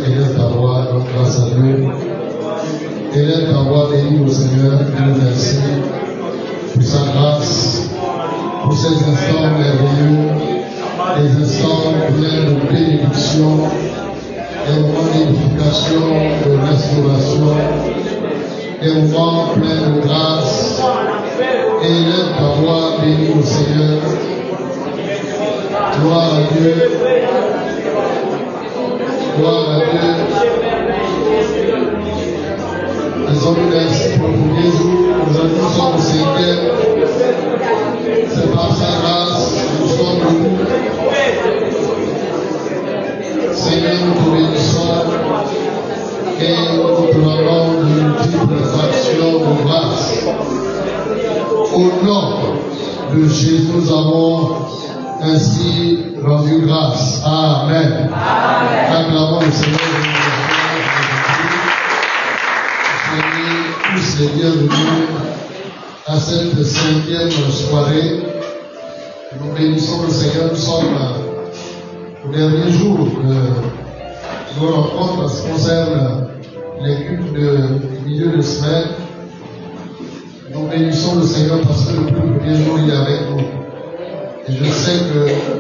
élève ta voix, donc grâce à Dieu. Élève ta voix, bénis au Seigneur, Dieu merci pour sa grâce, pour ces instants merveilleux, des instants pleins de bénédiction, des moments d'édification, de restauration, des moments pleins de grâce. Élève ta voix, bénis au Seigneur. Gloire à Dieu. Gloire à Dieu. Disons-nous merci pour le premier jour. Aujourd'hui, nous sommes au 5e. C'est par sa grâce que nous sommes debout. Seigneur, nous te bénissons et nous te rendons de multiples actions de grâce. Au nom de Jésus, nous avons ainsi rendu grâce. Amen. Acclamons le Seigneur. Soyez tous les bienvenus à cette 5e soirée. Nous bénissons le Seigneur. Nous sommes au dernier jour de nos rencontres en ce qui concerne les cultes de milieu de semaine. Nous bénissons le Seigneur parce que le premier jour il est avec nous. Et je sais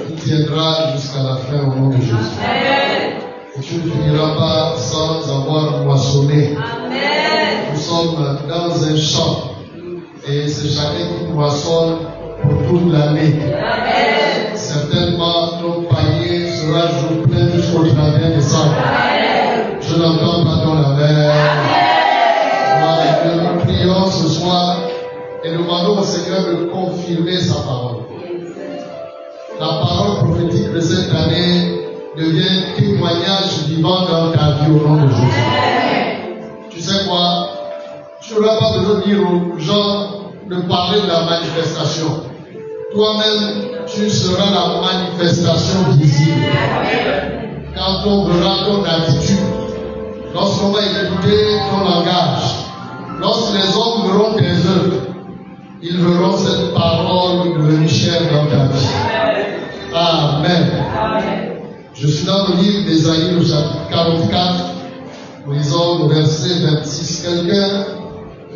qu'il tiendra jusqu'à la fin au nom de Jésus. Amen. Et tu ne finiras pas sans avoir moissonné. Amen. Nous sommes dans un champ. Et c'est chacun qui moissonne pour toute l'année. Amen. Certainement, nos paniers sera jour plein jusqu'au 31 décembre. Amen. Je n'entends pas dans la mer. Voilà, nous prions ce soir et nous demandons au Seigneur de confirmer sa parole. La parole prophétique de cette année devient témoignage vivant dans ta vie au nom de Jésus. Tu sais quoi? Tu n'auras pas besoin de dire aux gens de parler de la manifestation. Toi-même, tu seras la manifestation visible. Quand on verra ton attitude, lorsqu'on va écouter ton langage, lorsque les hommes verront tes œuvres, ils verront cette parole devenir chère dans ta vie. Amen. Je suis dans le livre d'Ésaïe, au chapitre 44. Nous lisons le verset 26. Quelqu'un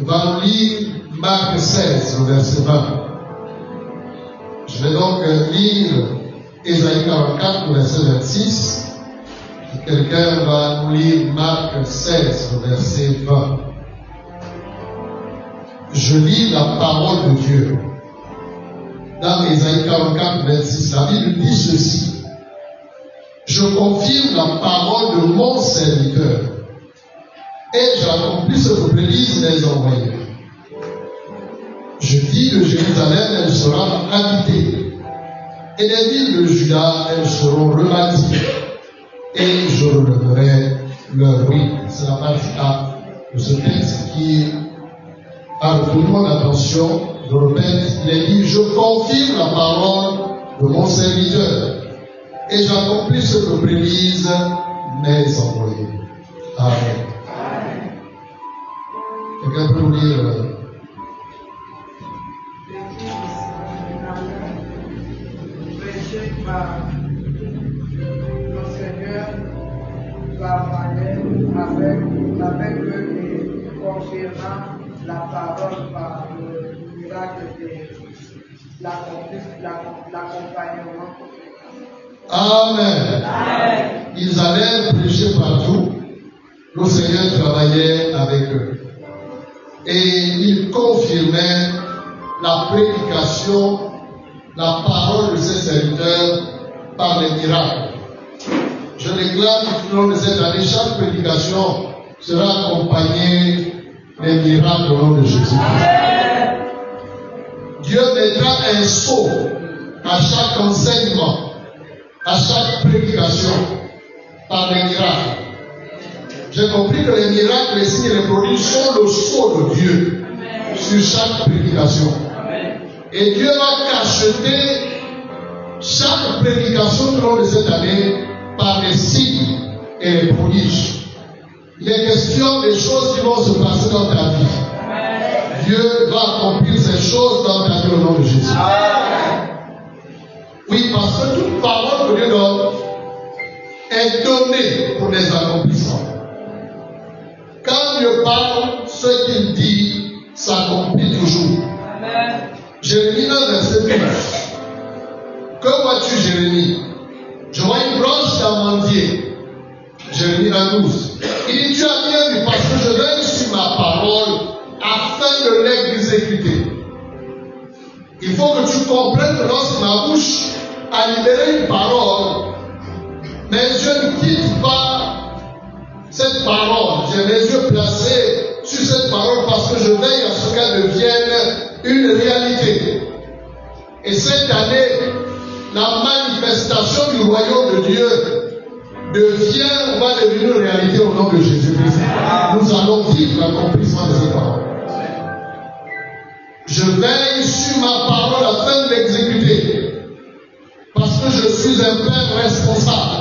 va nous lire Marc 16, le verset 20. Je vais donc lire Ésaïe 44, le verset 26. Et quelqu'un va nous lire Marc 16, le verset 20. Je lis la parole de Dieu. Dans Ésaïe 44, 26, la Bible dit ceci. Je confirme la parole de mon serviteur et j'accomplis ce que prédisent les envoyés. Je dis de Jérusalem, elle sera habitée, et les villes de Juda, elles seront rebâties, et je relèverai leur ruine. C'est la partie A de ce texte qui a retenu mon attention. Je répète, il est dit, je confirme la parole de mon serviteur, et j'accomplis ce que prédisent mes envoyés. Amen. Quelqu'un peut nous dire le Seigneur travaillait avec eux et confirmant la parole par le miracle de l'accompagnement. Amen. Amen. Ils allaient prêcher partout. Le Seigneur travaillait avec eux. Et il confirmait la prédication, la parole de ses serviteurs par les miracles. Je déclare tout au long de cette année, chaque prédication sera accompagnée des miracles au nom de Jésus. Dieu mettra un sceau à chaque enseignement, à chaque prédication par les miracles. J'ai compris que les miracles, les signes et les prodiges sont le sceau de Dieu sur chaque prédication. Et Dieu va cacheter chaque prédication tout au long de cette année par les signes et les prodiges. Il est question des choses qui vont se passer dans ta vie. Dieu va accomplir ces choses dans ta vie au nom de Jésus. Oui, parce que toute parole que Dieu donne est donnée pour les accomplissements. ce qu'il dit s'accomplit toujours. Amen. Jérémie 1, verset 12. Que vois-tu, Jérémie? Je vois une branche d'amandier. Jérémie 1, 12. Il dit, tu as bien vu parce que je veille sur ma parole afin de l'exécuter. Il faut que tu comprennes que lorsque ma bouche a libéré une parole, mes yeux ne quittent pas cette parole. J'ai mes yeux placés sur cette parole parce que je veille à ce qu'elle devienne une réalité. Et cette année, la manifestation du royaume de Dieu va devenir une réalité au nom de Jésus-Christ. Nous allons vivre l'accomplissement de cette parole. Je veille sur ma parole afin de l'exécuter. Parce que je suis un père responsable.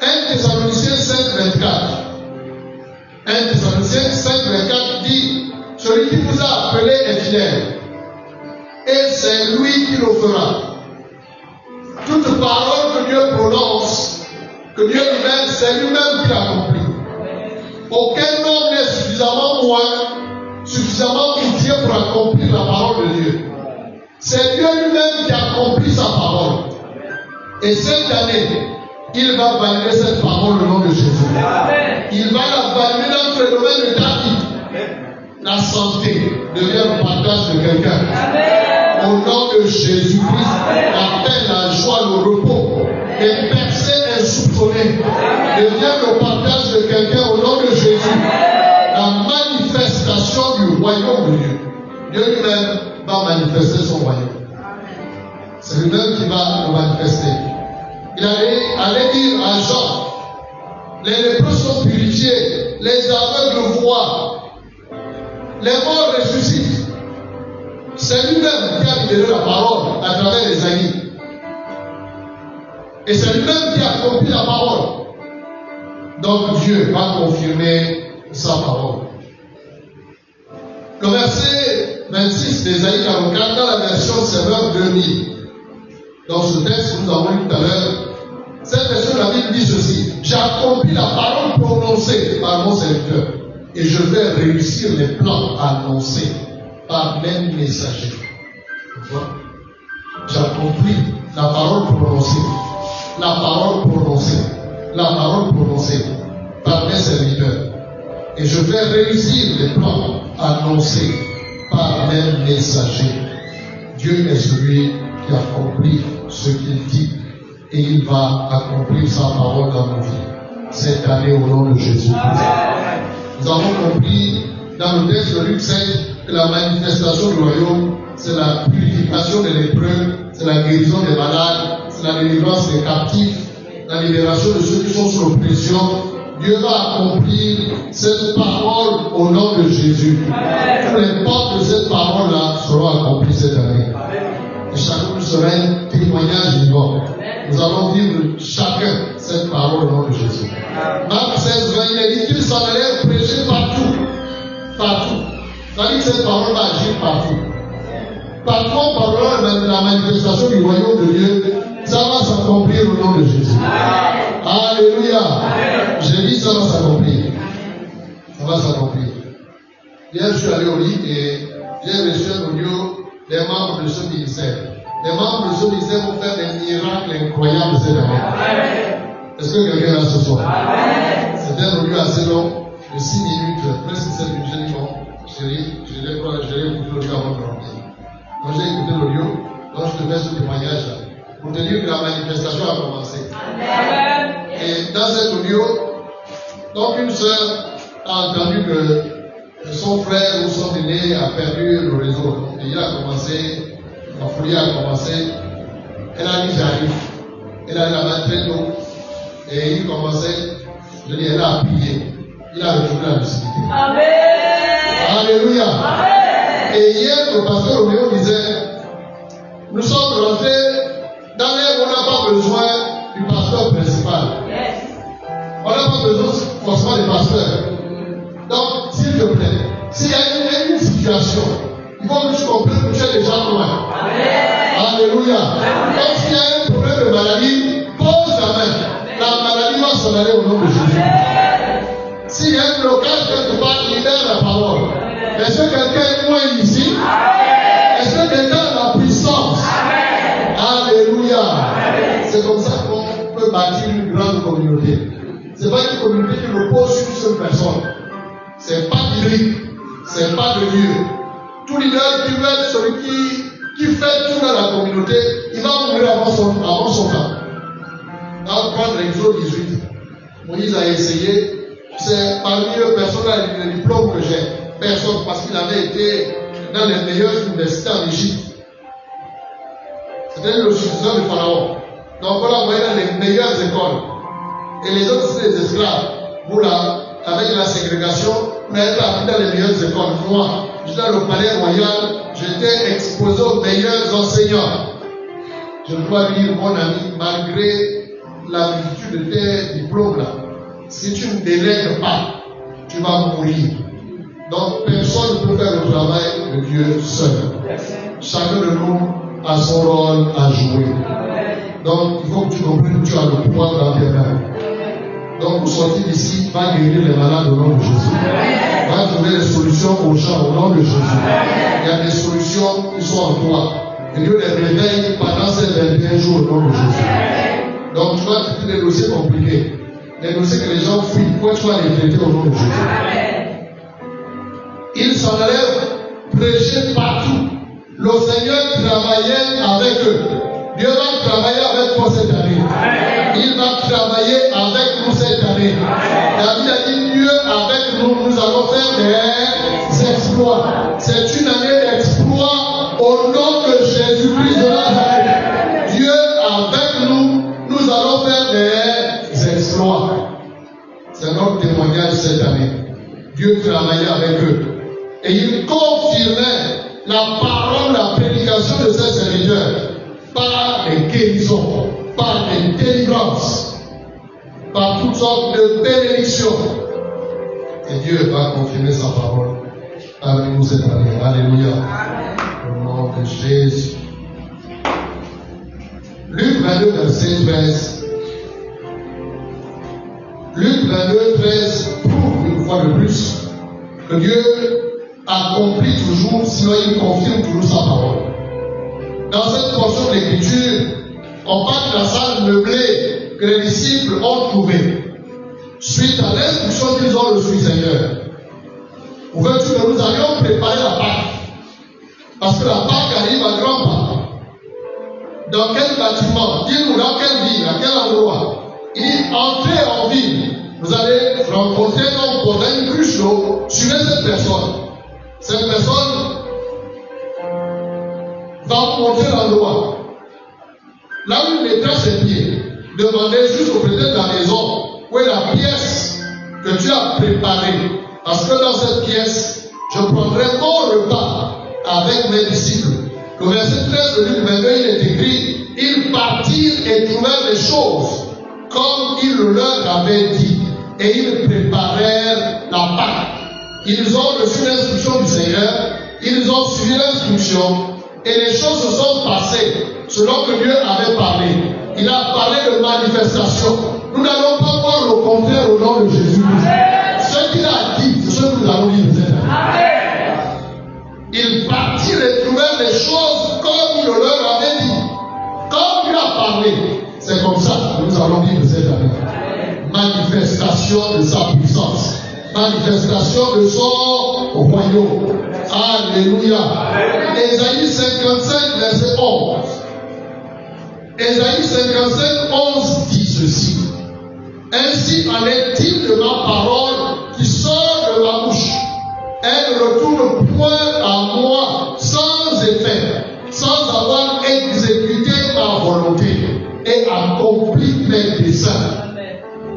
1 Thessaloniciens 5, 24. 1 Thessaloniciens 5, 24 dit, celui qui vous a appelé est fidèle. Et c'est lui qui le fera. Toute parole que Dieu prononce, que Dieu lui-même, c'est lui-même qui l'accomplit. Aucun homme n'est suffisamment outillé pour accomplir la parole de Dieu. C'est Dieu lui-même qui accomplit sa parole. Et cette année, il va valider cette parole au nom de Jésus. Il va la valider dans le domaine de ta vie. La santé devient le partage de quelqu'un. Au nom de Jésus-Christ, la paix, la joie, le repos, les percées insoupçonnées devient le partage de quelqu'un au nom de Jésus. La manifestation du royaume de Dieu. Dieu lui-même va manifester son royaume. C'est lui-même qui va le manifester. Il allait dire à Jean, les lépreux sont purifiés, les aveugles voient, les morts ressuscitent. C'est lui-même qui a libéré la parole à travers les amis. Et c'est lui-même qui a accompli la parole. Donc Dieu va confirmer sa parole. Le verset 26 d'Ésaïe 44 dans la version Serveur 2000. Dans ce texte que nous avons lu tout à l'heure, cette version de la Bible dit ceci: j'ai accompli la parole prononcée par mon serviteur et je vais réussir les plans annoncés par mes messagers. J'ai accompli la parole prononcée. La parole prononcée. La parole prononcée par mes serviteurs. Et je vais réussir les plans annoncés par mes messagers. Dieu est celui qui accomplit ce qu'il dit. Et il va accomplir sa parole dans nos vies. Cette année au nom de Jésus-Christ. Nous avons compris dans le texte de Luc 7 que la manifestation du royaume, c'est la purification des lépreux, c'est la guérison des malades, c'est la délivrance des captifs, la libération de ceux qui sont sous l'oppression. Dieu va accomplir cette parole au nom de Jésus. Toutes les portes de cette parole-là seront accomplies cette année. Et chacun sera un témoignage vivant. Nous allons vivre chacun cette parole au nom de Jésus. Marc 16, 20, il est dit qu'il s'en allait prêcher partout. Partout. C'est-à-dire que cette parole va agir partout. Partout on parlera de la manifestation du royaume de Dieu. Ça va s'accomplir au nom de Jésus. Alléluia. J'ai dit ça va s'accomplir. Ça va s'accomplir. Hier, je suis allé au lit et j'ai reçu un audio des membres de ce ministère. Les membres de ce ministère vont faire des miracles incroyables cette année. Est-ce que quelqu'un est là ce soir? C'est un audio assez long, de 6 minutes, presque 7 minutes. J'ai dit bon, chérie, je l'ai écouté l'audio avant de dormir. Quand j'ai écouté l'audio, donc je te fais ce témoignage-là. Pour te dire que la manifestation a commencé. Et dans cet audio, donc une sœur a entendu que son frère ou son aîné a perdu le réseau. Et il a commencé, la folie a commencé. Elle a dit j'arrive. Elle a la main très tôt. Et il commençait, je dis, elle a prié. Il a retrouvé la lucidité. Amen. Alléluia. Amen. Et hier, le pasteur Roméo disait, nous sommes rentrés dans l'ère où on n'a pas besoin du pasteur principal. Yes. On n'a pas besoin forcément du pasteur. Donc, s'il te plaît, s'il y a une situation, il faut que tu comprennes que tu es déjà loin. Amen. Alléluia. Donc, s'il y a un problème de maladie, pose la main. La maladie va s'en aller au nom de Jésus. S'il y a un blocage quelque part, libère la parole. Est-ce que quelqu'un est loin ici? Est-ce que quelqu'un a la puissance? Alléluia. C'est comme ça qu'on peut bâtir une grande communauté. Ce n'est pas une communauté qui repose sur une seule personne. Ce n'est pas biblique. Ce n'est pas de Dieu. Tout leader qui veut être celui qui fait tout dans la communauté, il va mourir avant son temps. Dans prendre l'Exode 18, Moïse a essayé. C'est parmi eux, personne n'a le diplôme que j'ai. Personne, parce qu'il avait été dans les meilleures universités en Égypte. C'était le successeur du Pharaon. Donc on l'a envoyé dans les meilleures écoles. Et les autres, c'est des esclaves. Vous là, avec la ségrégation, vous n'avez pas appris dans les meilleures écoles. Moi, j'étais dans le palais royal, j'étais exposé aux meilleurs enseignants. Je dois dire, mon ami, malgré la multitude de tes diplômes là, si tu ne délègues pas, tu vas mourir. Donc personne ne peut faire le travail de Dieu seul. Chacun de nous a son rôle à jouer. Donc il faut que tu comprennes que tu as le pouvoir dans tes mains. Donc pour sortir d'ici, va guérir les malades au nom de Jésus. Va trouver des solutions aux gens au nom de Jésus. Il y a des solutions qui sont en toi. Et Dieu les réveille pendant ces 21 jours au nom de Jésus. Donc tu vas traiter des dossiers compliqués. Les dossiers que les gens fuient, pourquoi tu vas les traiter au nom de Jésus? Ils s'en allaient prêcher partout. Le Seigneur travaillait avec eux. Dieu va travailler avec toi cette année. Il va travailler avec nous cette année. David a dit, Dieu avec nous, nous allons faire des exploits. C'est une année d'exploits au nom de Jésus-Christ de Nazareth. Dieu avec nous, nous allons faire des exploits. C'est notre témoignage cette année. Dieu travaillait avec eux. Et il confirmait la parole, la prédication de ses serviteurs par les guérisons, par les délivrances, par toutes sortes de bénédictions. Et Dieu va confirmer sa parole avec nous cette année. Alléluia. Au nom de Jésus. Luc 22, verset 13. Luc 22, 13 prouve une fois de plus que Dieu accomplit toujours, sinon il confirme toujours sa parole. Dans cette portion de l'écriture, on parle de la salle meublée que les disciples ont trouvée suite à l'instruction qu'ils ont reçue du Seigneur. Pour faire que nous allions préparer la Pâque, parce que la Pâque arrive à grands pas. Dans quel bâtiment? Dis-nous dans quelle ville, à quel endroit? Il dit, entrez en ville. Vous allez rencontrer un homme posant une cruche d'eau. Suivez cette personne. Cette personne va vous montrer l'endroit. Là où il mettra ses pieds, demandez juste au président de la maison où est la pièce que tu as préparée. Parce que dans cette pièce, je prendrai mon repas avec mes disciples. Le verset 13 de Luc 22, il est écrit, ils partirent et trouvèrent les choses comme il leur avait dit. Et ils préparèrent la Pâque. Ils ont reçu l'instruction du Seigneur, ils ont suivi l'instruction, et les choses se sont passées selon que Dieu avait parlé. Il a parlé de manifestation. Nous n'allons pas voir le contraire au nom de Jésus-Christ. Ce qu'il a dit, c'est ce que nous allons dire cette année. Ils partirent et trouvèrent les choses comme il leur avait dit. Comme Dieu a parlé. C'est comme ça que nous allons vivre cette année. Manifestation de sa puissance. Manifestation de son royaume. Alléluia. Ésaïe 55, verset 11. Ésaïe 55, 11 dit ceci. Ainsi en est-il de ma parole qui sort de ma bouche. Elle ne retourne point à moi sans effet, sans avoir exécuté ma volonté et accompli mes desseins.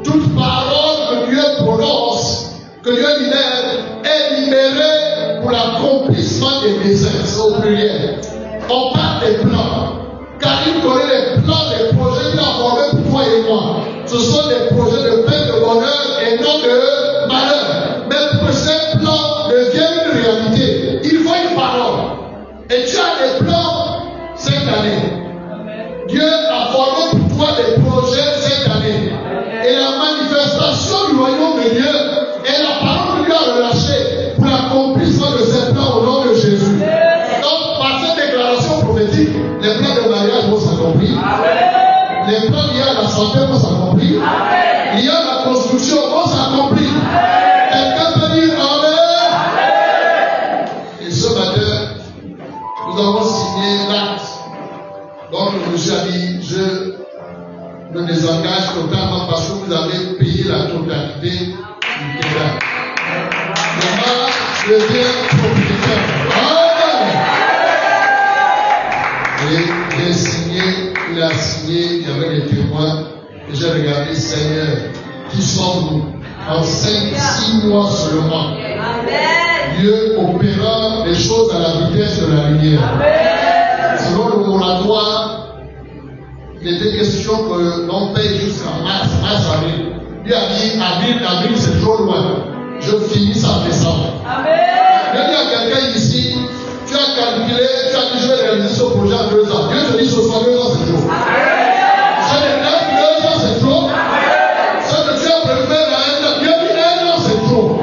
Toute parole que Dieu prononce, que Dieu libère, est libérée pour l'accomplissement des desseins. C'est au pluriel. On parle des plans. Car il connaît les plans, les projets qu'il a formés pour toi et moi. Ce sont des projets de paix, de bonheur et non de malheur. Mais pour que ces plans deviennent une réalité, il faut une parole. Et tu as des plans cette année. Dieu a formé pour toi des projets cette année. Et la manifestation du royaume de Dieu est devient propriétaire. Amen. Et j'ai signé, il a signé, il y avait des témoins. Et j'ai regardé, Seigneur, qui sommes-nous en 5-6 mois seulement. Dieu opérant les choses à la vitesse de la lumière. Selon le moratoire, il était question que l'on paye jusqu'à mars, avril. Lui a dit, avril, c'est trop loin. Je finis ça en décembre. Il y a quelqu'un ici, tu as calculé, tu as dit, je vais réaliser ce projet en 2 ans. Dieu te dit, ce soit 2 ans, c'est trop. Je déclare que 2 ans, c'est trop. Ce que tu as préféré à 1 an, Dieu dit 1 an, c'est trop.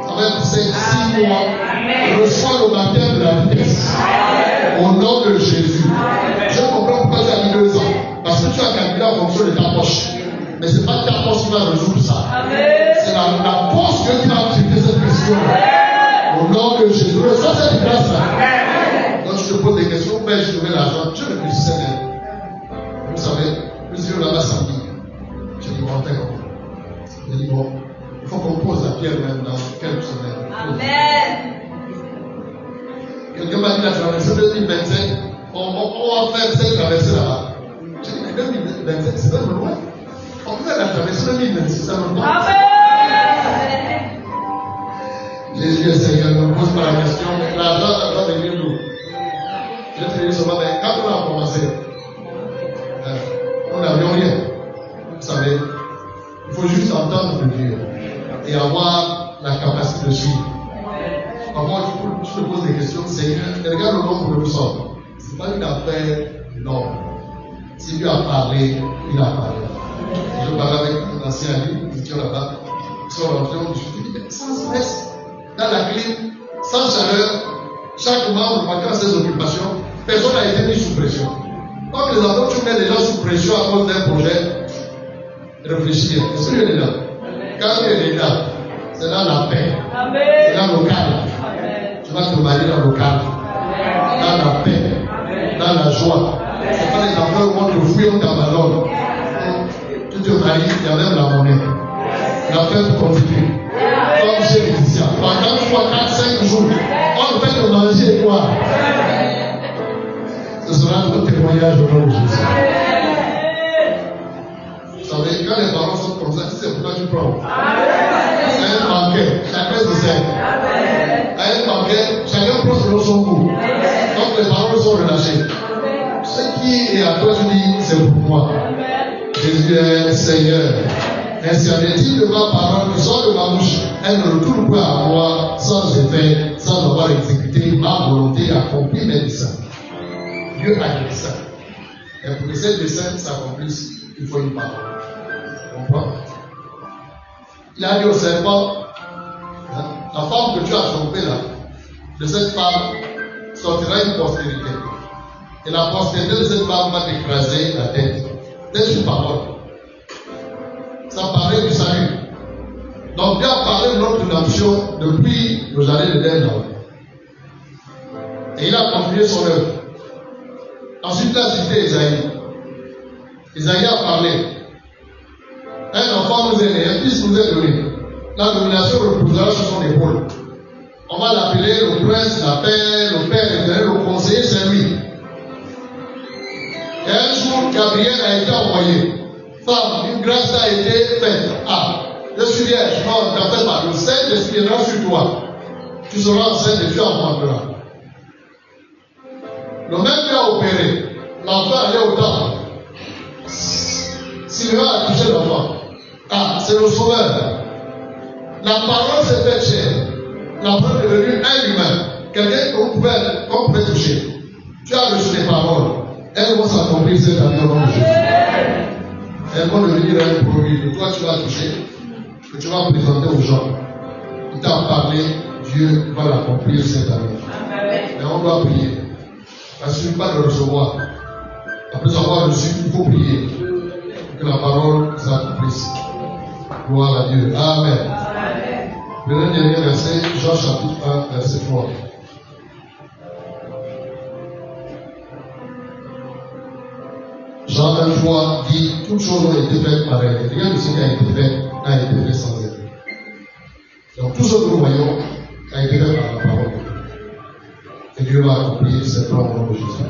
Ça va être 5-6 mois. Reçois le baptême de la vitesse. Au nom de Jésus. Je comprends pourquoi tu as mis 2 ans. Parce que tu as calculé en fonction de ta poche. Mais ce n'est pas ta poche qui va résoudre ça. C'est la poche Dieu qui va traiter cette question. Au nom de Jésus. Reçois cette grâce-là. Quand tu te poses des questions, ben je trouve l'argent. Je réfléchissais même. Vous savez, nous étions là-bas samedi. J'ai dit, bon, j'ai dit, bon, il faut qu'on pose la pierre même dans quelques semaines. Amen. Quelqu'un m'a dit la traversée 2025, on va faire cette traversée là-bas. J'ai dit, mais 2025, c'est pas loin. On peut la traversée 2026, ça me parle. Amen. Jésus est Seigneur, ne me pose pas la question, l'argent va venir d'où? Je te dis seulement, mais quand on a commencé, nous n'avions rien. Vous savez, il faut juste entendre de Dieu et avoir la capacité de suivre. Parfois, tu te poses des questions, Seigneur, regarde le nombre que nous sommes. Ce n'est pas une affaire énorme. Si Dieu a parlé, il a parlé. Je parlais avec un ancien ami, nous étions là-bas, ils sont rentrés, on discutait, sans stress, dans la clim, sans chaleur, chaque membre vainquant ses occupations, personne n'a été mis sous pression. Comme les enfants, tu mets les gens sous pression à cause d'un projet, réfléchis bien. Est-ce que Dieu est là? Quand Dieu est là, c'est dans la paix, c'est dans le calme. Tu vas te marier dans le calme, dans la paix, dans la joie. Ce n'est pas les enfants où on te fouille, on t'abandonne. Tu te maries, il y a même la monnaie. La fête continue. Comme chez les musiciens. Pendant 3, 4, 5 jours, on fait te manger et quoi? Ce sera notre témoignage au nom de Jésus. Vous savez, quand les parents sont comme ça, tu sais pourquoi tu prends. À un banquet, chacun se sert. À un banquet, chacun prend selon son goût. Donc les paroles sont relâchées. Ce qui est à toi, tu dis, c'est pour moi. Jésus est Seigneur. Ainsi en est-il de ma parole qui sort de ma bouche. Elle ne retourne pas à moi sans effet, sans avoir exécuté ma volonté, accompli mes desseins. Dieu a des desseins. Et pour que ces desseins s'accomplissent, il faut une parole. Tu comprends? Il a dit au serpent, la femme que tu as trompée là, de cette femme sortira une postérité. Et la postérité de cette femme va t'écraser la tête. C'est une parole. Ça parlait du salut. Donc Dieu a parlé de notre rédemption depuis le jardin de l'Éden. Et il a continué son œuvre. Ensuite, il a cité Isaïe. Isaïe a parlé. Un enfant nous est né, un fils nous est donné. La domination reposera sur son épaule. On va l'appeler le prince, la paix, le père éternel, le conseiller, c'est lui. Et un jour, Gabriel a été envoyé. Femme, une grâce a été faite. Ah, je suis vierge. Non, ne t'en fais pas. Le Saint-Esprit viendra sur toi. Tu seras enceinte et tu enfanteras. Le même qui a opéré. L'enfant allait au temple. Sylvain a touché l'enfant. Ah, c'est le sauveur. La parole s'est faite chère. La parole est devenue un humain. Quelqu'un qu'on pouvait toucher. Tu as reçu les paroles. Elles vont s'accomplir cette année au nom de Jésus. Elles vont devenir un produit que toi tu vas toucher, que tu vas présenter aux gens. Il t'a parlé, Dieu va l'accomplir cette année. Mais on doit prier. N'assume pas de recevoir. Après avoir reçu, il faut prier. Que la parole s'accomplisse. Gloire à Dieu. Amen. Le dernier verset, Jean chapitre 1, verset 3. Jean 23 dit, toutes choses ont été faites par elle. Rien de ce qui a été fait n'a été fait sans elle. Donc tout Tout ce que nous voyons a été fait par la parole de Dieu. Et Dieu va accomplir ses plans au nom de Jésus.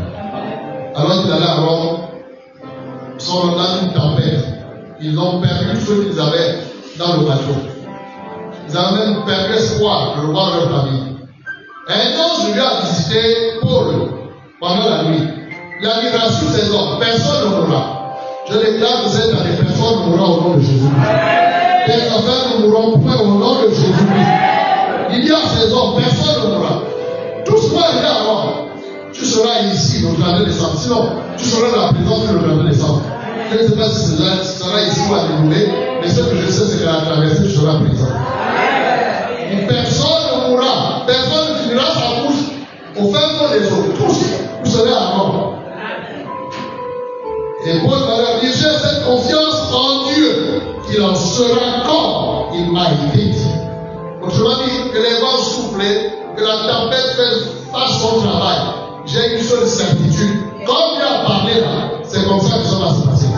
Alors qu'il allait à Rome, sont dans une tempête. Ils ont perdu tout ce qu'ils avaient dans le bateau. Ils avaient même perdu espoir de revoir leur famille. Un ange lui a visité Paul pendant la nuit. Il a dit, rassure ces hommes, personne ne mourra. Je déclare que cette année, personne ne mourra au nom de Jésus-Christ. Tes enfants ne mourront point au nom de Jésus-Christ. Il dit à ces hommes, personne ne mourra. Tout ce qui va arriver à Rome, tu seras ici au jardin des centres. Sinon, tu seras dans la présence du jardin des centres. Je ne sais pas si cela sera ici ou à dérouler, mais ce que je sais, c'est qu'à la traversée, tu seras présent. Et personne ne mourra. Personne ne finira sa bouche au fin fond des eaux. Tous, vous serez à mort. Et Paul va leur dire, j'ai cette confiance en Dieu qu'il en sera comme il m'a été dit. Autrement dit, que les vents soufflent, que la tempête fasse son travail. J'ai une seule certitude. Comme Dieu a parlé là, c'est comme ça que ça va se passer.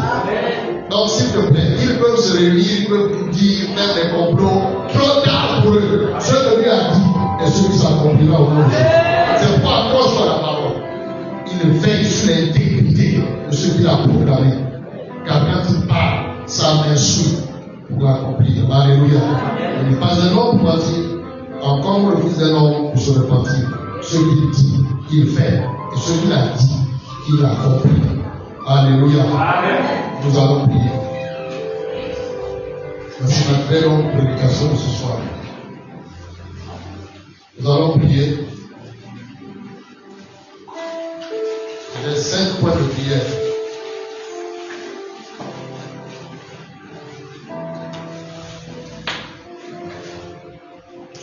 Donc, s'il te plaît, ils peuvent se réunir, ils peuvent nous dire, faire des complots. Trop tard pour eux. Ce que Dieu a dit est ce qui s'accomplira au nom de Jésus. C'est pourquoi accroche-toi à la parole. Il veille sur l'intégrité de ce qu'il a proclamé. Car quand il parle, sa main suit pour l'accomplir. Alléluia. Il n'est pas un homme pour mentir, encore le fils d'un homme pour se repentir. Ce qu'il dit, il fait. Et ce qu'il a dit, il accomplit. Alléluia. Nous allons prier. C'est ma très longue prédication de ce soir. Nous allons prier. J'ai 5 points de prière.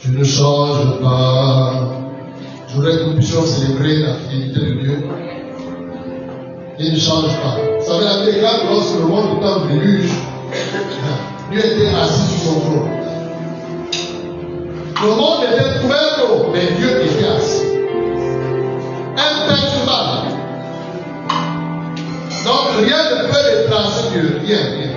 Tu ne changes pas. Je voudrais que nous puissions célébrer la fidélité de Dieu. Il ne change pas. Vous savez, la Bible déclare que lorsque le monde était en déluge, Dieu était assis sur son trône. Le monde était couvert d'eau, mais Dieu était assis. Imperturbable. Donc rien ne peut déplacer Dieu. Rien. Yeah.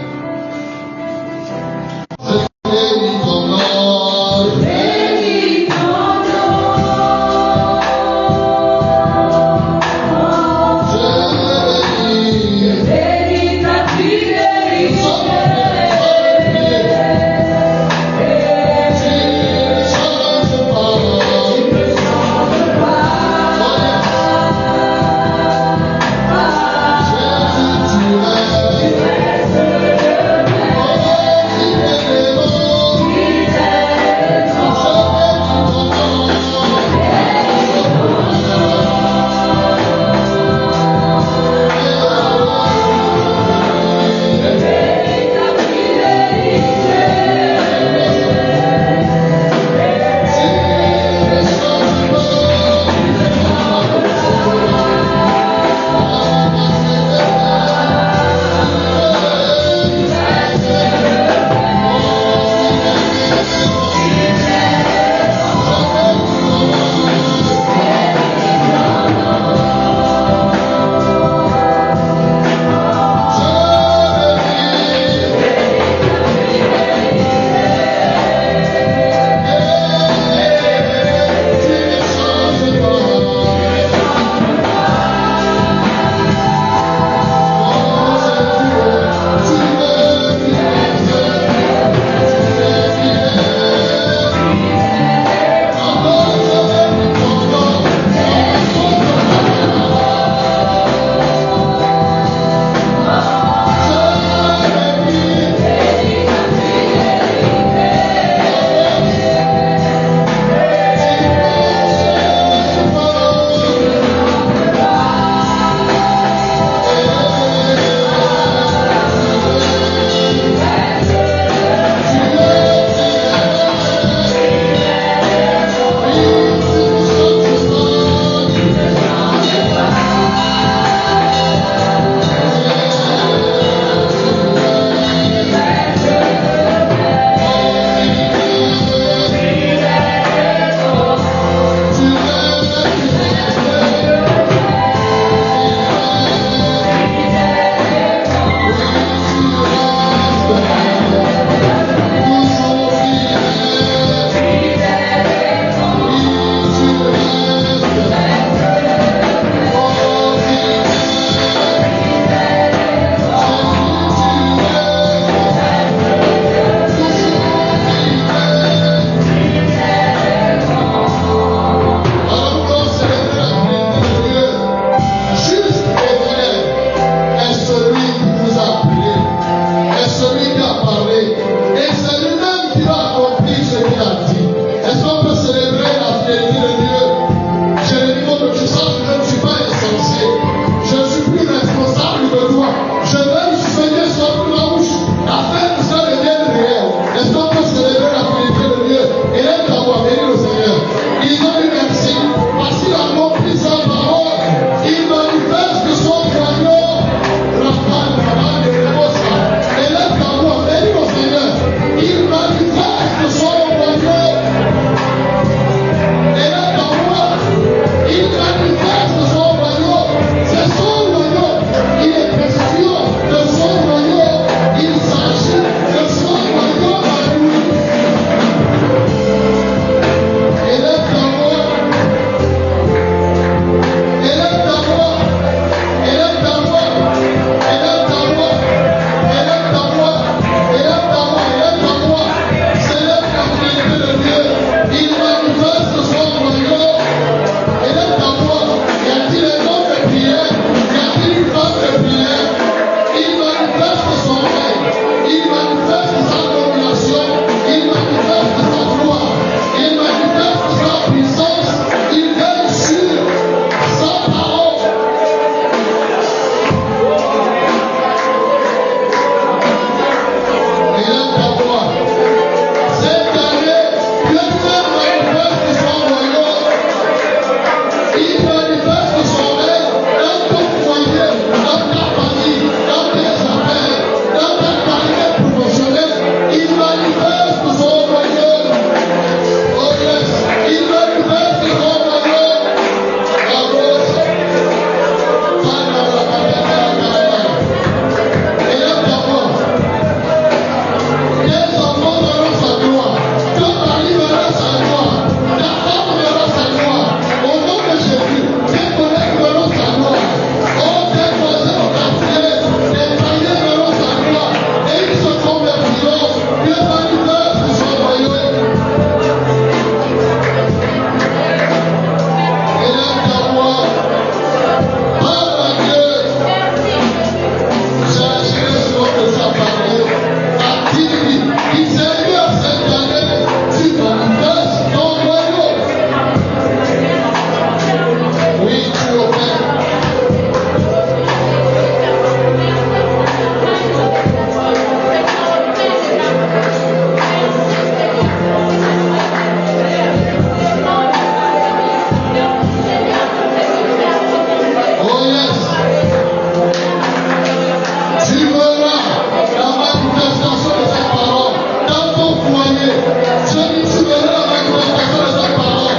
prier. Je me souviendrai de la manifestation de cette parole.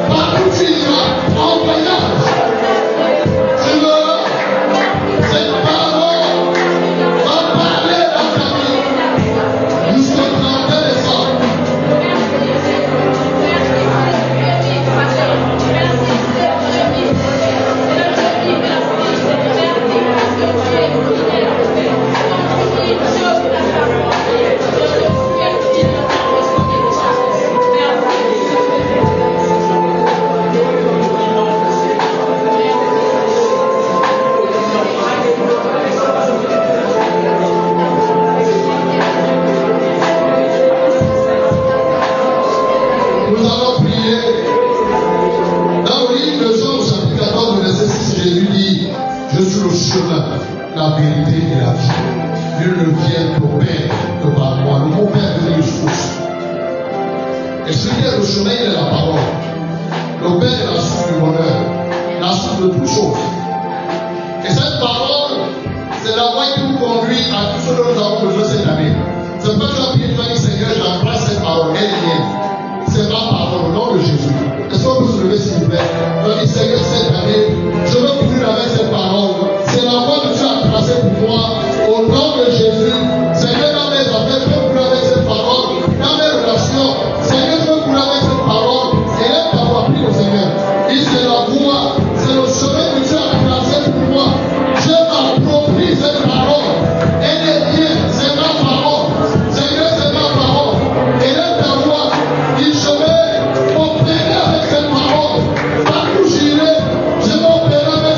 Partout tu iras, en voyage. Tu verras, cette parole va parler dans ta vie. Jusqu'au 31 décembre. Nous allons prier. Dans le livre de Jean, chapitre 14, verset 6, Jésus dit, je suis le chemin, la vérité et la vie. Nul ne vient au Père que par moi. Le mot Père veut dire source. Et celui qui est le chemin, il est la parole. Le Père est la source du bonheur, la source de toutes choses. Et cette parole, c'est la voie qui nous conduit à tout ce dont nous avons besoin cette année. C'est pas que tu as dit, Seigneur, j'embrasse cette parole, elle est mienne. C'est ma parole au nom de Jésus. Est-ce qu'on peut se lever s'il vous plaît? On dit, Seigneur, cette année, je veux courir avec cette parole. C'est la voie que tu as tracée pour moi. Au nom de Jésus, Seigneur, dans mes affaires, je veux courir avec cette parole. Dans mes relations, Seigneur, je veux courir avec cette parole. Et là, ta voix, prie au Seigneur. Et c'est la voie, c'est le chemin que tu as tracé pour moi. Je m'approprie cette parole. Elle est bien, c'est ma parole. Seigneur, c'est ma parole. Et là, ta voix, dit, je vais opérer avec cette parole. Partout où j'irai, je vais opérer avec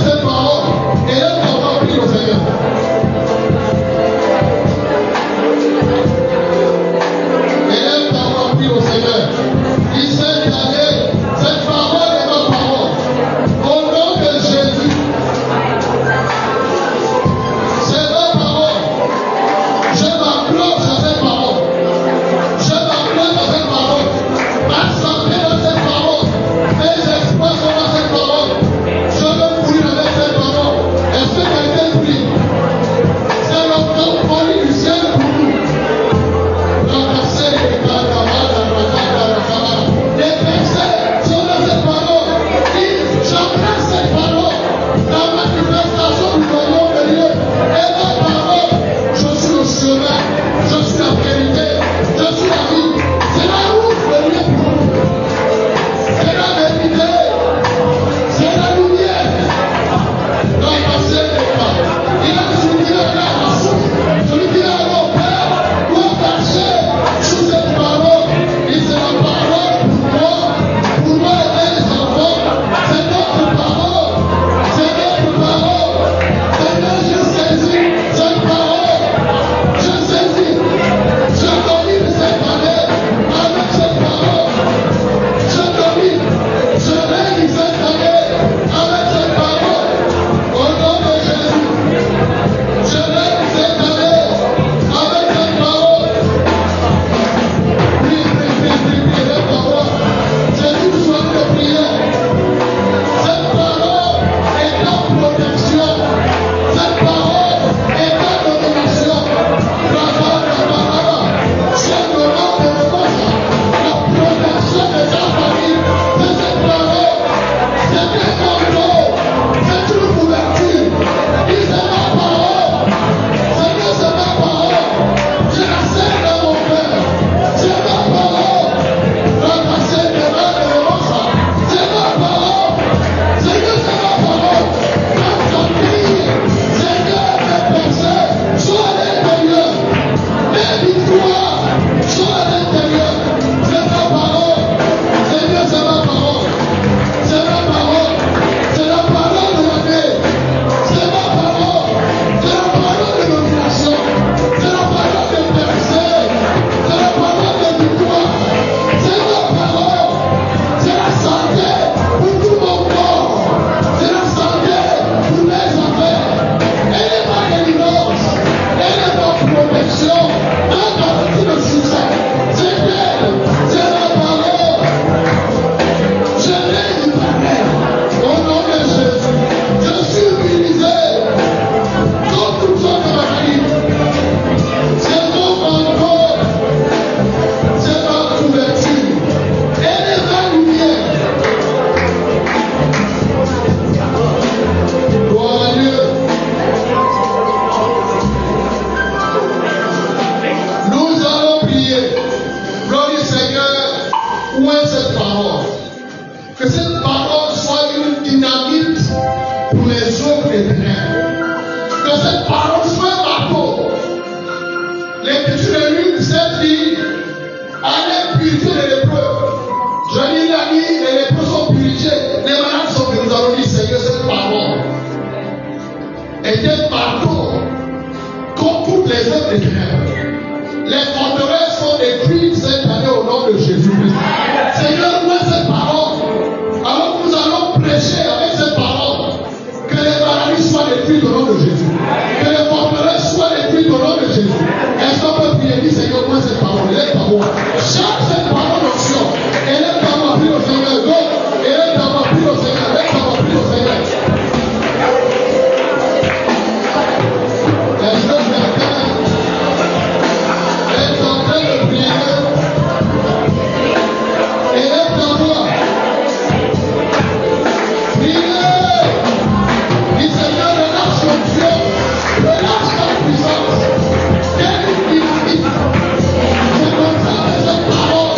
où est cette parole? Que cette parole soit une dynamite pour les œuvres des ténèbres. Que cette parole soit un marteau. L'Écriture est l'une de cette vie. Allez purifier les lépreux. Johnny l'a dit, les lépreux sont purifiés. Les malades sont que nous allons dire, Seigneur, cette parole est un marteau contre toutes les œuvres des ténèbres. Les forteresses sont détruites cette année au nom de Jésus-Christ. Seigneur, où est cette parole? Alors nous allons prêcher avec cette parole. Que les maladies soient détruites au nom de Jésus. Que les forteresses soient détruites au nom de Jésus. Est-ce qu'on peut prier? Dis Seigneur, où est cette parole? Élève-toi. Chaque cette parole d'onction. Élève-toi, prie au Seigneur. Go. Élève-toi, prie au Seigneur. Élève-toi, prie au Seigneur. Est-ce que quelqu'un est en train de prier? Élève-toi. Dis Seigneur, relâche ton Dieu, relâche ta puissance. Quelle dynamique. C'est comme ça que cette parole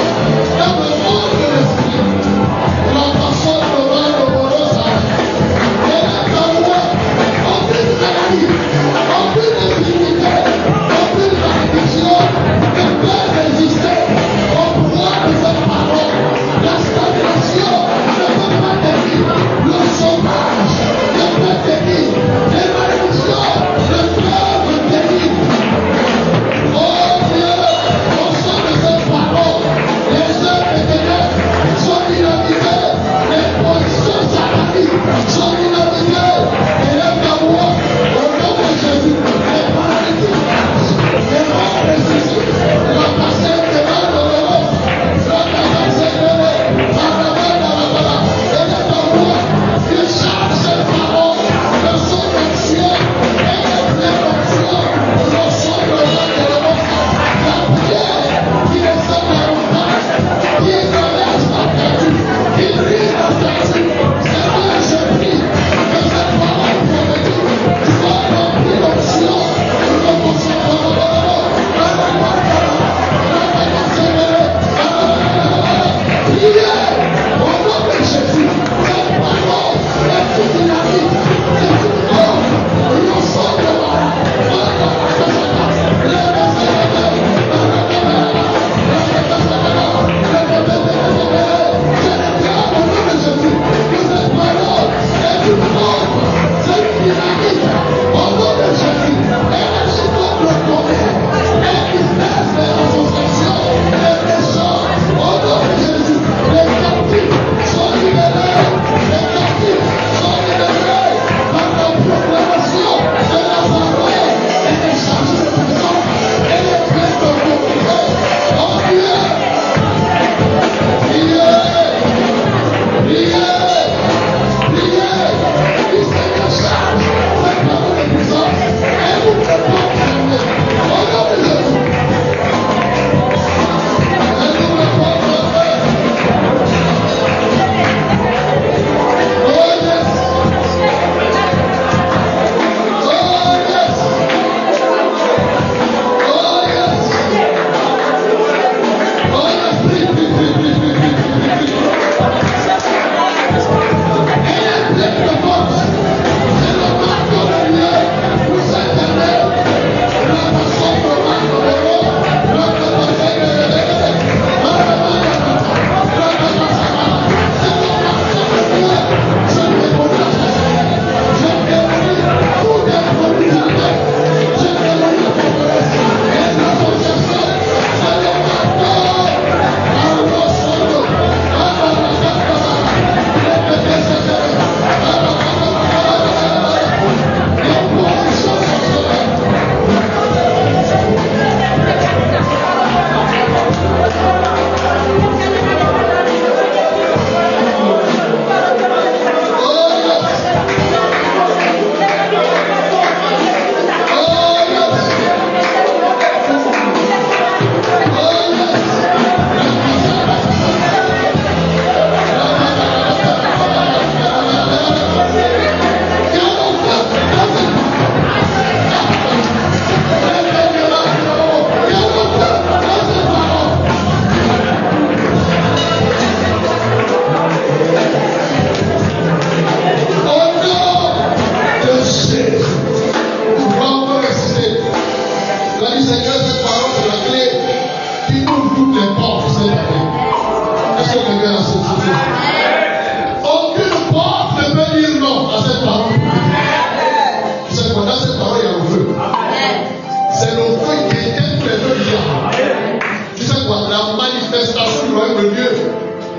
royaume de Dieu.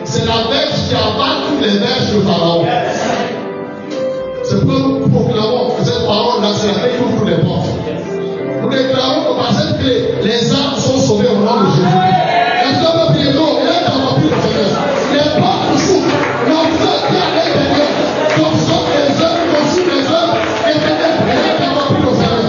C'est la verge qui avale toutes les verges de Pharaon. C'est pourquoi nous proclamons que cette parole-là, c'est la clé qui ouvre les portes. Nous déclarons que par cette clé, les âmes sont sauvées au nom de Jésus. Est-ce qu'on peut prier? Non, il y a un rempli le Seigneur. Les portes s'ouvrent. L'enfer qui est à l'intérieur, comme sont les œuvres, conçues les œuvres, et peut-être il y a un rempli le Seigneur.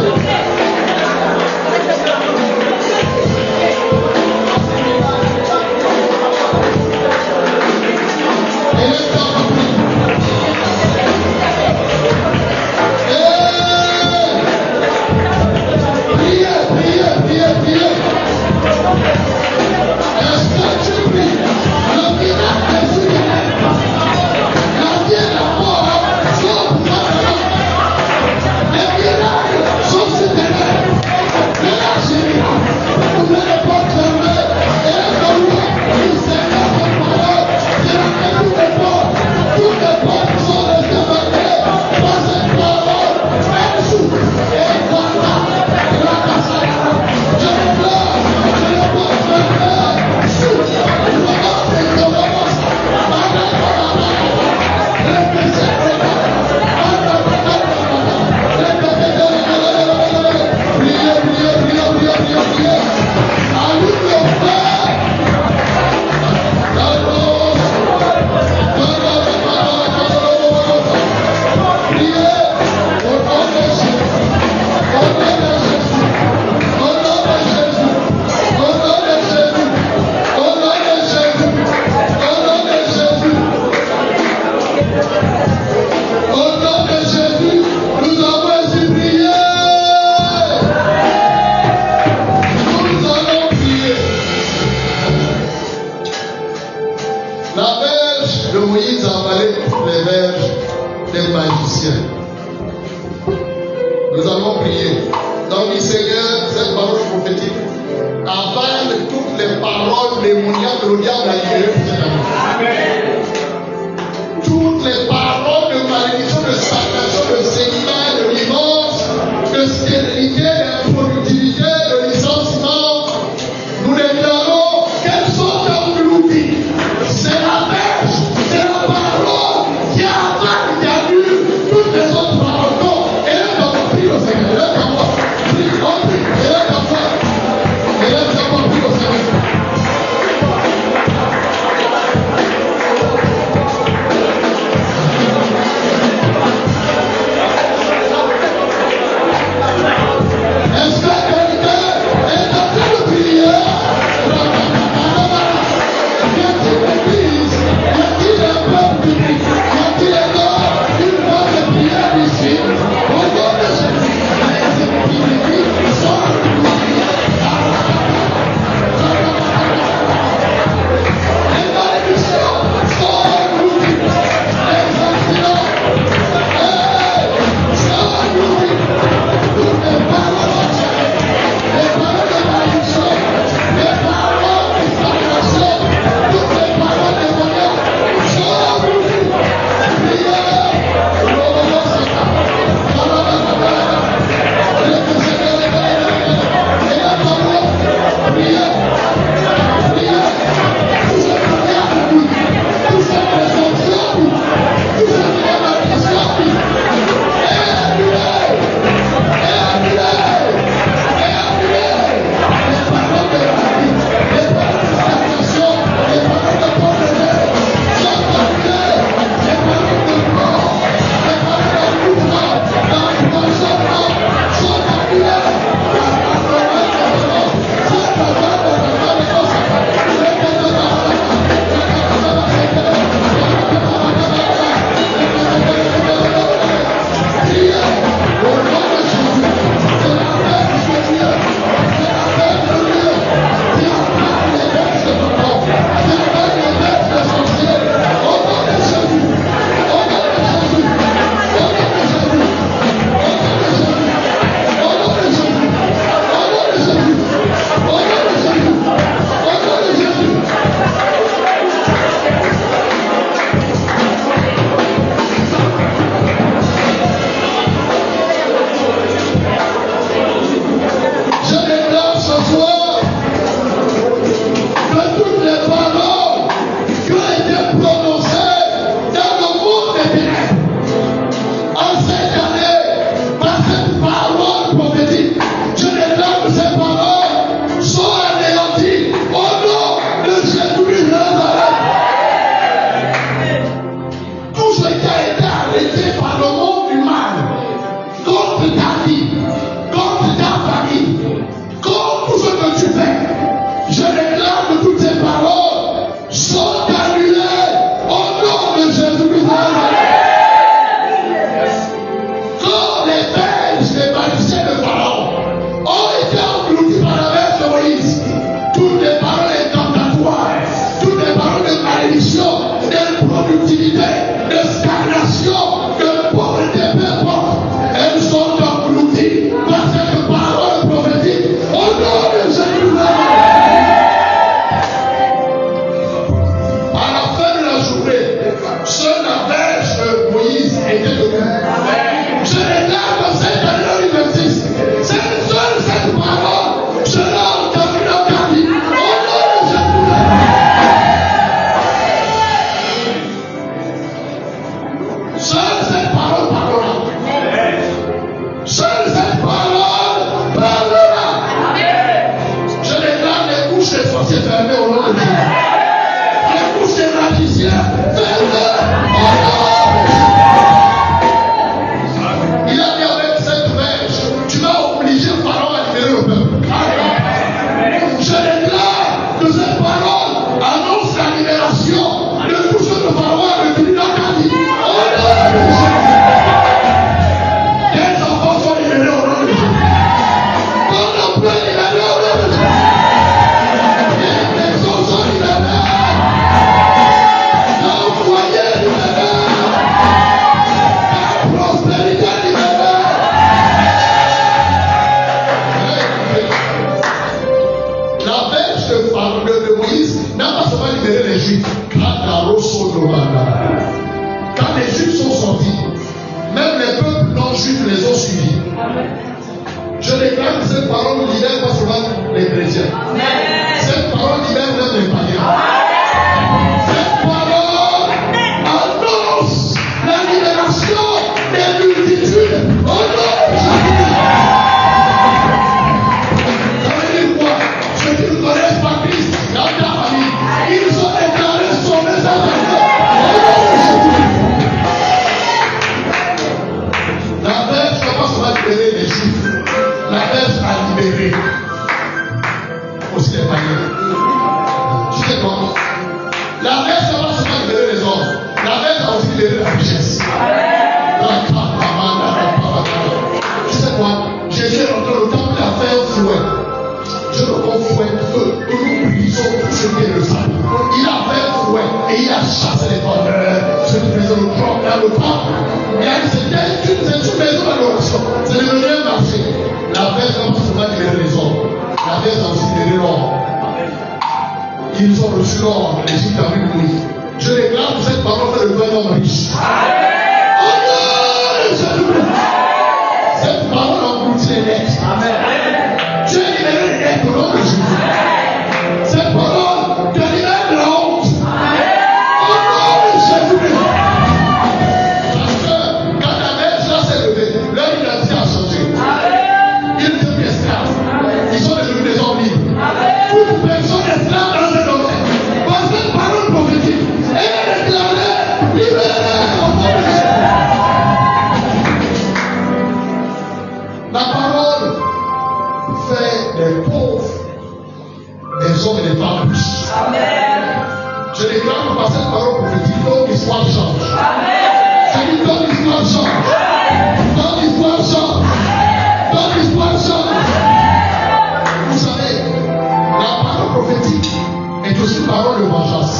Juifs. Quand les Juifs sont sortis, même les peuples non-juifs les ont suivis. Je déclare que cette parole libère pas seulement les chrétiens. Cette parole libère même les païens. Cette parole annonce la libération des multitudes au nom de Jésus. Ça veut dire quoi? Ceux qui ne connaissent pas Christ dans ta famille, ils ont déclaré son message à Dieu. Au nom de Jésus. La verge ne va pas seulement libérer les Juifs. La verge a libéré aussi les païens. Tu sais quoi? La verge ne va pas seulement libérer les hommes. La verge a aussi libéré la richesse. Tu sais quoi? Jésus est rentré au temple, il a fait un fouet. Je le confouette que nous brisons tout ce qui est le sable. Il a fait un fouet et il a chassé les vendeurs, ceux qui faisaient le propre dans le temple. Il a dit c'était une maison d'adoration. C'est devenu un marché. La verge n'a pas seulement libéré les hommes. La verge a aussi libéré l'or. Ils ont reçu l'or de l'Égypte avec Moïse. Je déclare que cette parole fait le vrai homme riche. Cette parole engloutit les lettres. Tu es libéré des lettres au nom de Jésus. Cette parole te libère de la honte. Au nom de Jésus. Parce que quand la verge là s'est levée, leur identité a changé. Ils étaient plus esclaves. Ils sont devenus des hommes libres. Toute personne esclave dans ce domaine. Par cette parole prophétique, elle est déclarée libérée au nom de Jésus. La parole fait des pauvres des hommes et des femmes riches. Je déclare que par cette parole prophétique, ton histoire change. Je dis ton histoire change. Ton histoire change. Ton histoire change. Vous savez, la parole prophétique est aussi une parole de vengeance.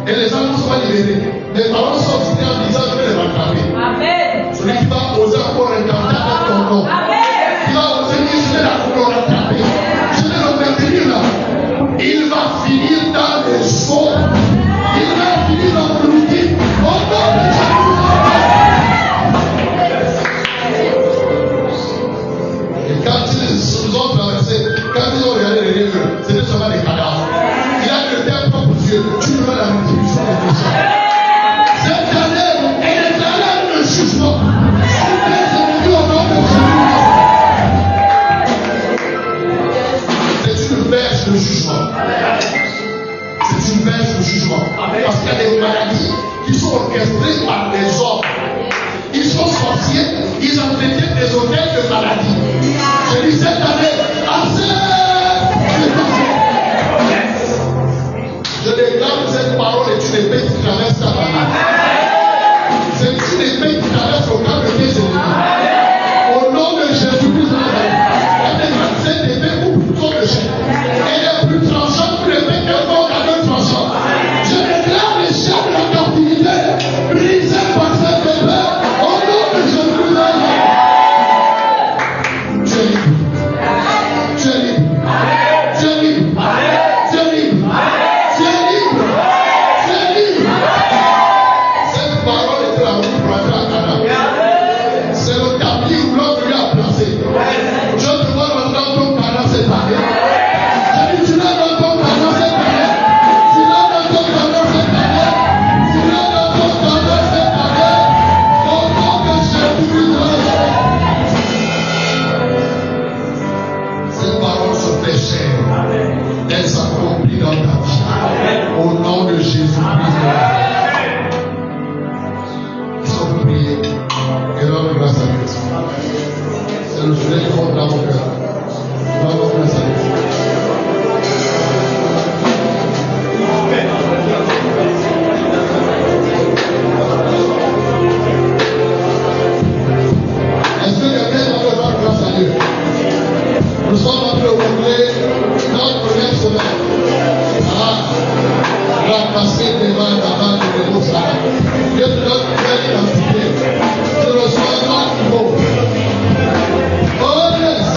Et les gens ne sont pas libérés. Les paroles sont citées en disant je vais les rattraper. Celui qui va oser encore incanter avec ton nom. Qui va oser dire je vais la rattraper. Je vais le maintenir là. Il va finir dans les eaux. Il va finir dans l'outil. Au nom de Jésus. Et quand ils ont traversé, quand ils ont regardé les rives, c'était seulement des cadavres. Il a que tes propres yeux, tu verras la multiplication des méchants. Cette année est déclarée le jugement. C'est une verge de jugement. C'est une verge de jugement. Parce qu'il y a des maladies qui sont orchestrées par les hommes. Ils sont sorciers, ils entretiennent des hôtels de maladies. Je dis cette année, assez de passé. Je déclare que cette parole est une épée qui traverse ta famille. C'est une épée qui traverse le camp de tes ennemis. Au nom de Jésus-Christ, cette épée coupe tout le chien. Elle est plus tranchante que l'épée qu'un mort à deux tranchants. Je déclare les chiens de la captivité brisés par cette épée. Au nom de Jésus-Christ. Tu es libre. Tu es libre. Tu es libre. Tu es libre. Tu es libre. Tu es libre. Cette parole est la route pour entrer à Canaan. C'est le tapis où l'homme lui a placé. Je te vois rentrer dans ton Canaan cette année. Je dis, tu l'as dans ton Canaan cette année. Tu l'as dans ton Canaan cette année. Tu l'as dans ton Canaan cette année. Au nom de Jésus-Christ. Cette parole se fait chair. Elle s'accomplit dans ta vie. Au nom de Jésus-Christ. Ils sont priés. Et rendre grâce à Dieu. C'est le soleil qui monte dans mon cœur. Rendre grâce à Dieu. Est-ce que quelqu'un va rendre grâce à Dieu? Nous sommes en train de boucler notre première semaine. Remplacer les mains d'avant de nouveau ça. Dieu te donne une nouvelle identité. Tu reçois un autre niveau. Oh yes!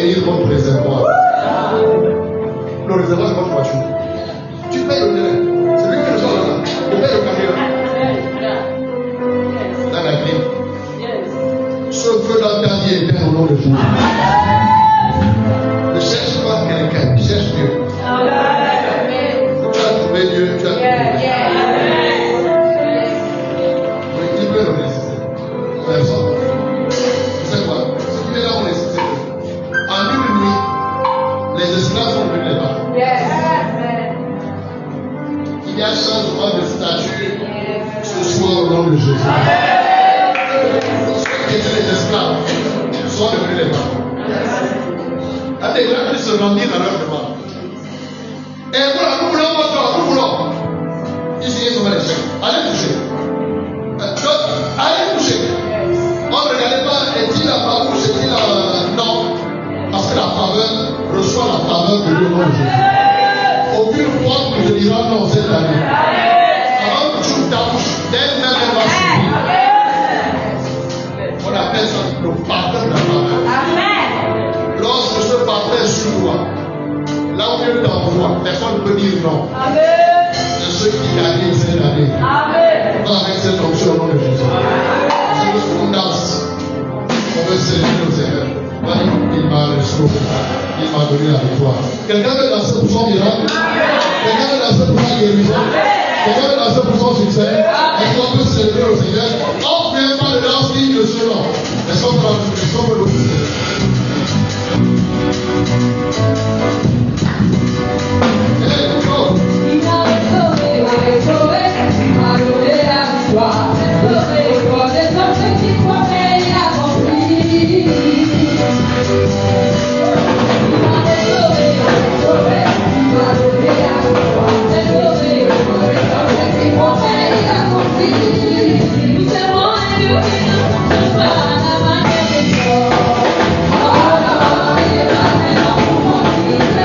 bénir votre réservoir. Le réservoir de votre voiture. Tu payes le terrain. C'est lui qui le sort là. Tu payes le camion. Dans la clé. Ce feu dans ta vie est au nom de Jésus. Ne cherche pas quelqu'un, cherche Dieu. Tu as trouvé Dieu, tu as trouvé Dieu. Oui, il peut le nécessiter. Personne. Tu sais quoi? Ce qui est là, on nécessite. En une nuit, les esclaves sont venus les battre. Il y a changement de statut ce soir au nom de Jésus. Ceux qui étaient les esclaves sont devenus les battre. Allez, là, ils se rendirent à leur demande. Et voilà, nous voulons votre ordre, nous voulons. Ils signaient sur les chèques. Allez toucher. Allez toucher. On ne regardait pas, est-il la faveur, est-il la. Non. Parce que la faveur reçoit la faveur de Dieu au nom de Jésus. Aucune porte ne te dira non cette année. Avant que tu ouvres ta bouche, d'elle-même, elle va s'ouvrir. On appelle ça le parfum de la faveur. Lorsque ce parfum est sur toi, là où Dieu t'envoie, personne ne peut dire non. C'est ceux qui gagnent cette année. Va avec cette onction au nom de Jésus. C'est juste qu'on danse. On veut célébrer le Seigneur. Il m'a reçu. Il m'a donné la victoire. Quelqu'un veut danser pour son miracle? Quelqu'un veut danser pour sa guérison? Quelqu'un veut danser pour son succès? Est-ce qu'on peut célébrer le Seigneur? On ne vient pas de danse digne de ce nom. Est-ce qu'on peut le pousser? Hey, go! Yeah.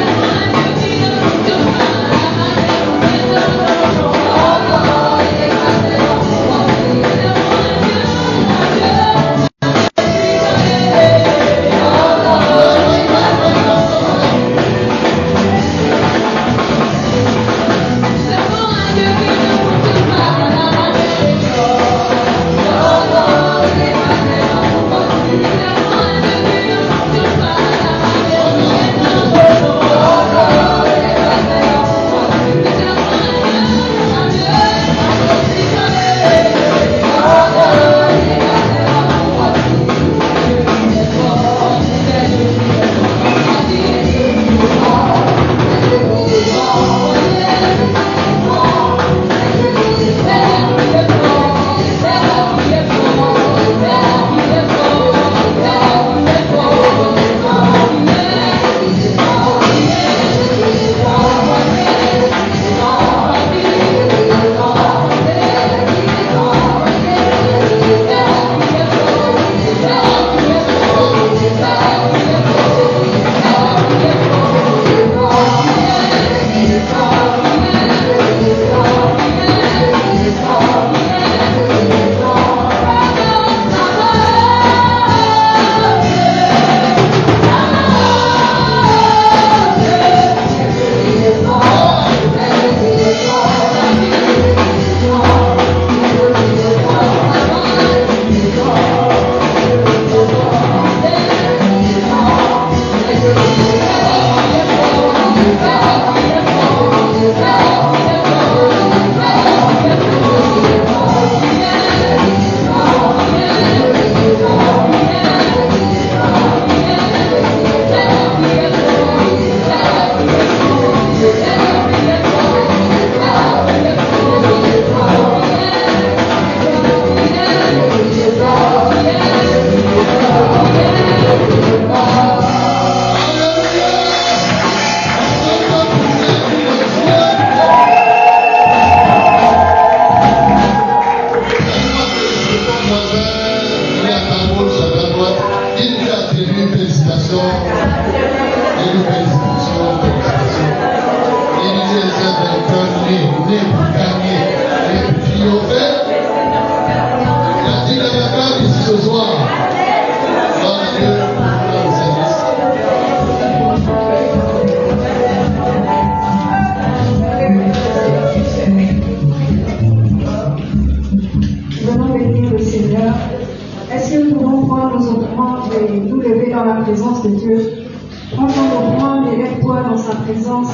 présence,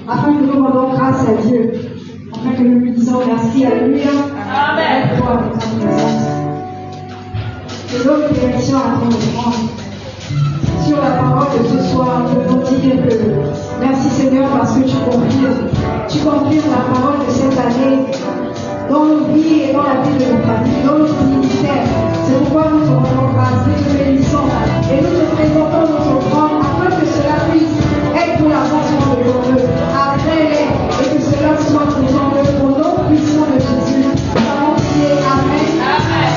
afin que nous rendons grâce à Dieu, afin que nous lui disons merci, alléluia. Amen. Pour ta présence. Et l'autre direction à prendre sur la parole de ce soir, nous devons dire que merci Seigneur parce que tu confirmes la parole de cette année dans nos vies et dans la vie de nos familles, dans notre ministère. C'est pourquoi nous te rendons grâce, nous te bénissons et nous te présentons notre offrande afin que cela puisse être pour l'avancement de ton œuvre. Après-les et que cela soit pour ton œuvre, au nom puissant de Jésus. Nous prier. Amen. Amen.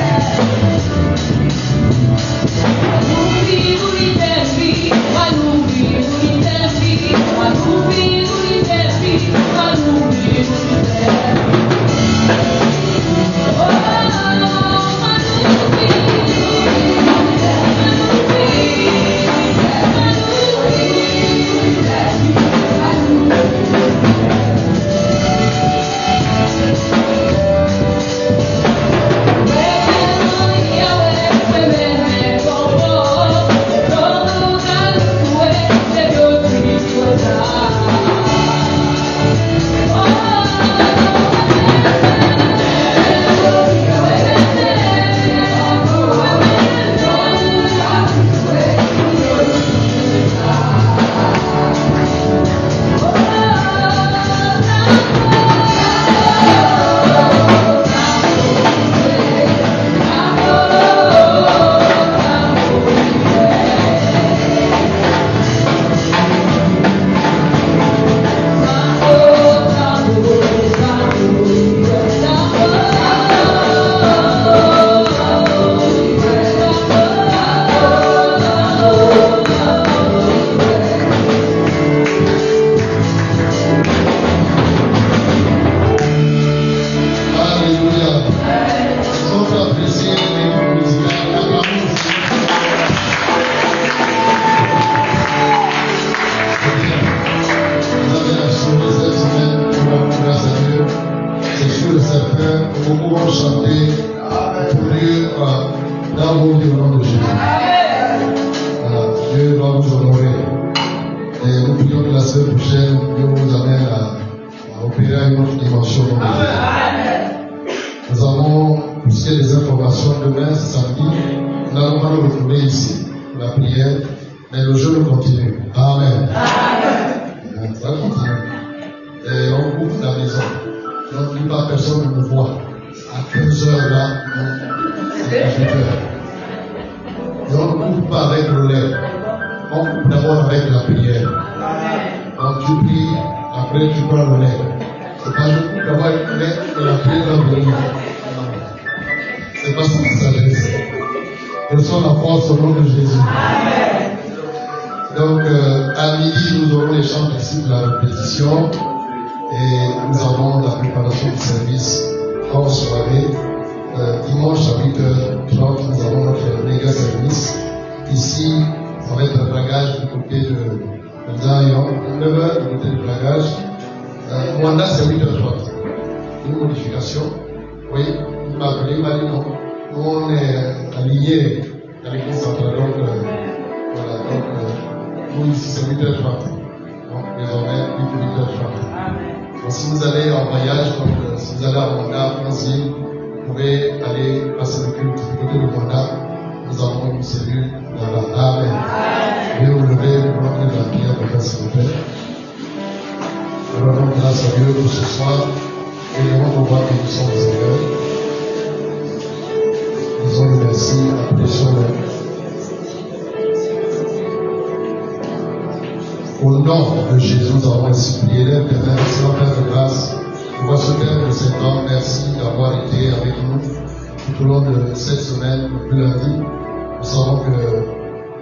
Au nom de Jésus, nous avons ainsi prié. Lève tes mains, Seigneur Père de grâce. Nous voici Père de cet homme. Merci d'avoir été avec nous tout au long de cette semaine, depuis lundi. Nous savons que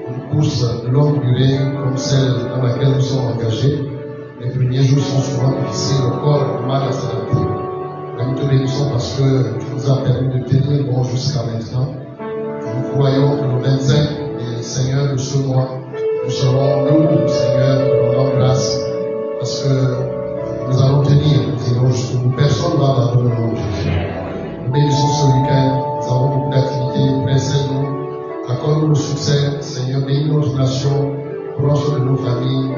une course de longue durée, comme celle dans laquelle nous sommes engagés, les premiers jours sont souvent difficiles, le corps a du mal à s'adapter. Mais nous te bénissons parce que tu nous as permis de tenir bon jusqu'à maintenant. Et nous croyons que le 25 et Seigneur de ce mois, nous serons debout, Seigneur, nous rendons grâce, parce que nous allons tenir, nous irons jusqu'au bout. Personne ne va abandonner le nom de Jésus. Nous bénissons ce week-end, nous avons beaucoup d'activités, précède-nous, accorde-nous le succès, Seigneur, bénis notre nation, prends soin de nos familles,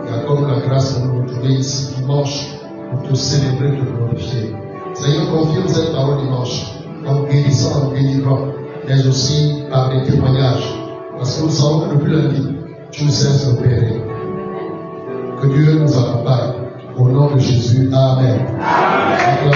et accorde la grâce de nous retrouver ici dimanche pour te célébrer, te glorifier. Seigneur, confirme cette parole dimanche en guérissant, en délivrant, mais aussi par des témoignages. Parce que nous savons que depuis lundi, tu ne cesses d'opérer. Que Dieu nous accompagne. Au nom de Jésus, Amen. Amen.